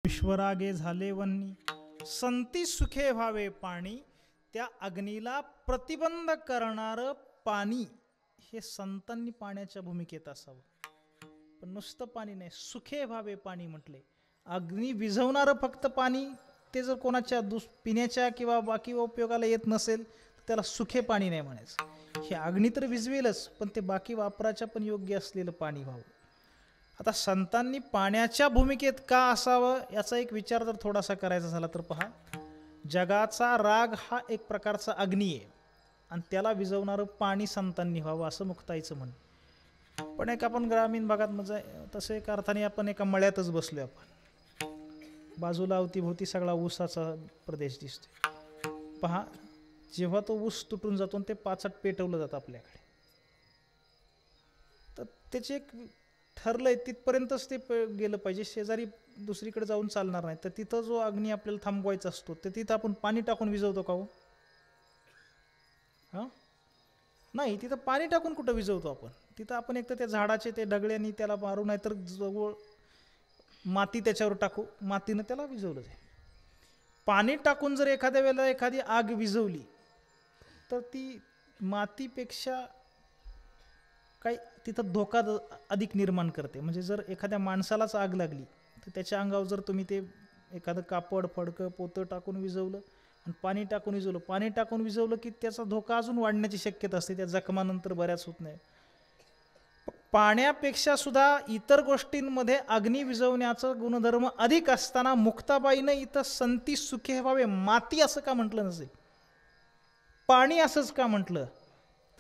विश्वरागे झाले वन्नी, संती सुखे व्हावे पाणी, त्या अग्नीला प्रतिबंध करणारं पाणी हे संतांनी पाण्याच्या भूमिकेत असावं. पण नुसतं पाणी नाही, सुखे व्हावे पाणी म्हटले. अग्नी विझवणारं फक्त पाणी ते जर कोणाच्या पिण्याच्या किंवा बाकी उपयोगाला येत नसेल तर त्याला सुखे पाणी नाही म्हणायचं. हे अग्नी तर विझवेलच, पण ते बाकी वापराच्या पण योग्य असलेलं पाणी व्हावं. आता संतांनी पाण्याच्या भूमिकेत का असावं याचा एक विचार जर थोडासा करायचा झाला तर पहा, जगाचा राग हा एक प्रकारचा अग्नी आहे आणि त्याला विझवणारं पाणी संतांनी व्हावं असं मुक्ताईचं म्हण. पण एक आपण ग्रामीण भागात म्हणजे तसं एका अर्थाने आपण एका मळ्यातच बसलोय. आपण बाजूला अवतीभोवती सगळा ऊसाचा प्रदेश दिसतोय. पहा, जेव्हा तो ऊस तुटून जातो ते पाचट पेटवलं जातं आपल्याकडे, तर त्याचे एक ठरलंय तिथपर्यंतच ते गेलं पाहिजे, शेजारी दुसरीकडे जाऊन चालणार नाही. तर तिथं जो अग्नी आपल्याला थांबवायचा असतो तर तिथं आपण पाणी टाकून विझवतो का हो? हां, नाही, तिथं पाणी टाकून कुठं विझवतो आपण? तिथं आपण एक तर त्या झाडाचे ते दगड्यांनी त्याला मारू, नाही तर जवळ माती त्याच्यावर टाकू, मातीनं त्याला विझवलं जाईल. पाणी टाकून जर एखाद्या वेळेला एखादी आग विझवली तर ती मातीपेक्षा काही तिथं धोका अधिक निर्माण करते. म्हणजे जर एखाद्या माणसालाच आग लागली तर त्याच्या अंगावर जर तुम्ही ते एखादं कापड फडकं पोतं टाकून विझवलं आणि पाणी टाकून विझवलं, पाणी टाकून विझवलं की त्याचा धोका अजून वाढण्याची शक्यता असते, त्या जखमानंतर बऱ्याच होत नाही. पाण्यापेक्षा सुद्धा इतर गोष्टींमध्ये अग्नी विझवण्याचा गुणधर्म अधिक असताना मुक्ताबाईनं इथं संती सुखे व्हावे माती असं का म्हटलं नसेल, पाणी असंच का म्हटलं?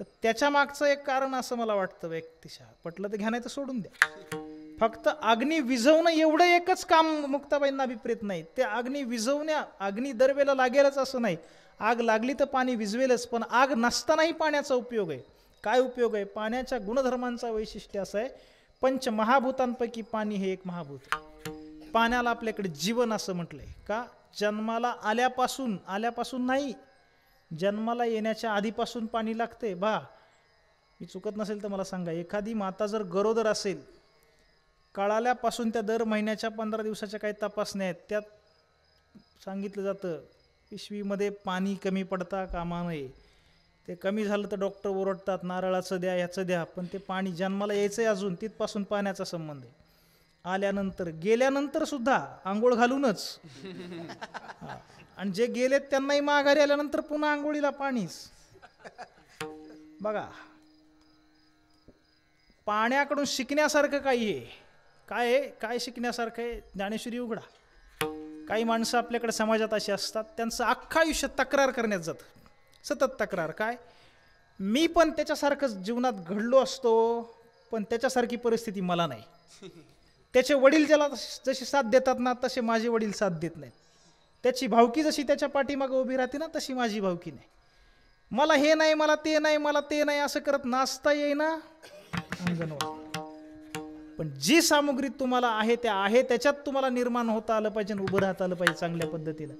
तर त्याच्या मागचं एक कारण असं मला वाटतं व्यक्तिशः, पटलं तर घ्या नाही तर सोडून द्या. फक्त अग्नी विझवणं एवढं एकच काम मुक्ताबाईंना अभिप्रेत नाही. ते अग्नी विझवण्या, अग्नी दरवेळेला लागेलच असं नाही. आग लागली तर पाणी विझवेलच, पण आग नसतानाही पाण्याचा उपयोग आहे. काय उपयोग आहे? पाण्याच्या गुणधर्मांचा वैशिष्ट्य असं आहे, पंचमहाभूतांपैकी पाणी हे एक महाभूत. पाण्याला आपल्याकडे जीवन असं म्हटलंय. का? जन्माला आल्यापासून नाही, जन्माला येण्याच्या आधीपासून पाणी लागते. मी चुकत नसेल तर मला सांगा, एखादी माता जर गरोदर असेल, कळाल्यापासून त्या दर महिन्याच्या 15 दिवसाच्या काही तपासण्या आहेत, त्यात सांगितलं जातं पिशवीमध्ये पाणी कमी पडता कामा नये. ते कमी झालं तर डॉक्टर ओरडतात, नारळाचं द्या, ह्याचं द्या. पण ते पाणी जन्माला यायचंय अजून, तिथपासून पाण्याचा संबंध आहे. आल्यानंतर, गेल्यानंतर सुद्धा आंघोळ घालूनच. आणि जे गेलेत त्यांनाही माघारी आल्यानंतर पुन्हा आंघोळीला पाणीच. बघा, पाण्याकडून शिकण्यासारखं काही आहे. काय शिकण्यासारखं आहे? ज्ञानेश्वरी उघडा. काही माणसं आपल्याकडे समाजात अशी असतात, त्यांचं अख्खं आयुष्य तक्रार करण्यात जातं, सतत तक्रार. काय? मी पण त्याच्यासारखंच जीवनात घडलो असतो, पण त्याच्यासारखी परिस्थिती मला नाही. त्याचे वडील ज्याला जशी साथ देतात ना, तसे माझे वडील साथ देत नाहीत. त्याची भावकी जशी त्याच्या पाठीमागे उभी राहते ना, तशी माझी भावकी नाही. मला हे नाही, मला ते नाही, मला ते नाही असं करत नाचता येईना अंगणवाडी. पण जी सामुग्री तुम्हाला आहे त्याच्यात तुम्हाला निर्माण होता आलं पाहिजे, उभं राहता आलं पाहिजे चांगल्या पद्धतीनं.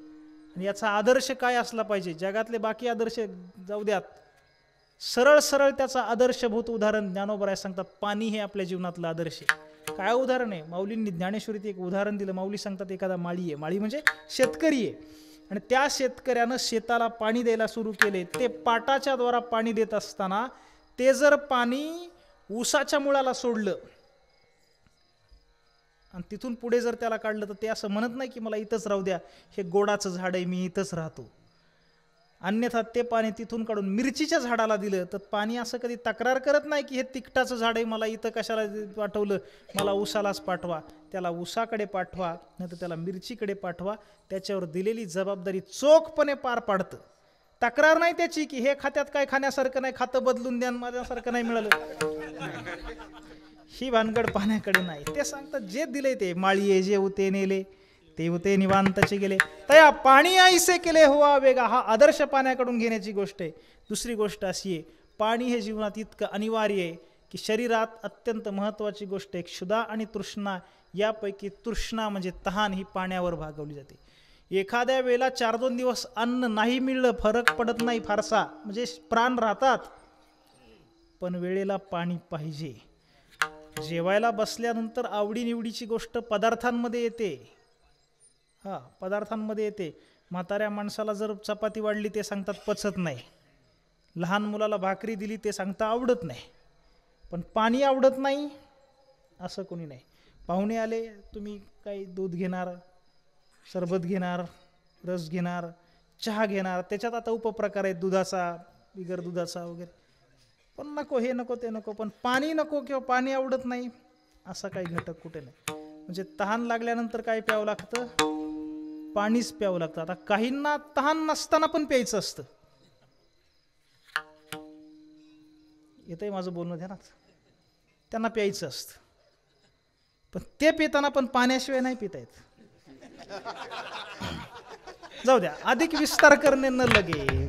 आणि याचा आदर्श काय असला पाहिजे? जगातले बाकी आदर्श जाऊ द्यात, सरळ त्याचा आदर्शभूत उदाहरण ज्ञानोबराय सांगतात, पाणी हे आपल्या जीवनातलं आदर्श आहे. काय उदाहरण आहे? माऊलींनी ज्ञानेश्वरीत एक उदाहरण दिलं. माऊली सांगतात, एखादा माळी आहे, माळी म्हणजे शेतकरी आहे, आणि त्या शेतकऱ्यानं शेताला पाणी द्यायला सुरू केले. ते पाटाच्या द्वारा पाणी देत असताना ते जर पाणी ऊसाच्या मुळाला सोडलं आणि तिथून पुढे जर त्याला काढलं, तर ते असं म्हणत नाही की मला इथंच राहू द्या, हे गोडाचं झाड आहे, मी इथंच राहतो. अन्यथा ते पाणी तिथून काढून मिरचीच्या झाडाला दिलं तर पाणी असं कधी तक्रार करत नाही की हे तिखटाचं झाड आहे, मला इथं कशाला पाठवलं, मला ऊसालाच पाठवा. त्याला ऊसाकडे पाठवा, नाही तर त्याला मिरचीकडे पाठवा. त्याच्यावर दिलेली जबाबदारी चोखपणे पार पाडतं. तक्रार नाही त्याची की हे खात्यात काय खाण्यासारखं नाही, खातं बदलून द्या, माझ्यासारखं नाही मिळालं. ही भानगड पाण्याकडे नाही. ते सांगतात जे दिले ते, माळीये जे उते नेले ते उते निवांतचे गेले, तया पाणी आईसे केले हुआ वेगा. हा आदर्श पाण्याकडून घेण्याची गोष्ट आहे. दुसरी गोष्ट अशी आहे, पाणी हे जीवनात इतकं अनिवार्य आहे की शरीरात अत्यंत महत्त्वाची गोष्ट आहे. क्षुधा आणि तृष्णा यापैकी तृष्णा म्हणजे तहान ही पाण्यावर भागवली जाते. एखाद्या वेळेला 4-2 दिवस अन्न नाही मिळलं, फरक पडत नाही फारसा, म्हणजे प्राण राहतात, पण वेळेला पाणी पाहिजे. जेवायला बसल्यानंतर आवडीनिवडीची गोष्ट पदार्थांमध्ये येते, हा पदार्थांमध्ये येते. म्हाताऱ्या माणसाला जर चपाती वाढली ते सांगतात पचत नाही, लहान मुलाला भाकरी दिली ते सांगता आवडत नाही, पण पाणी आवडत नाही असं कोणी नाही. पाहुणे आले, तुम्ही काही दूध घेणार, सरबत घेणार, रस घेणार, चहा घेणार, त्याच्यात आता उपप्रकार आहेत दुधाचा, बिगर दुधाचा वगैरे, पण नको हे नको ते नको, पण पाणी नको किंवा पाणी आवडत नाही असा काही घटक कुठे नाही. म्हणजे तहान लागल्यानंतर काय प्यावं लागतं? पाणीच प्यावं लागतं. आता काहींना तहान नसताना पण प्यायचं असतं. येतंय माझं बोलणं ध्यानात? त्यांना प्यायचं असतं, पण ते पिताना पण पाण्याशिवाय नाही पिता येत. जाऊ द्या, अधिक विस्तार करणे न लगे.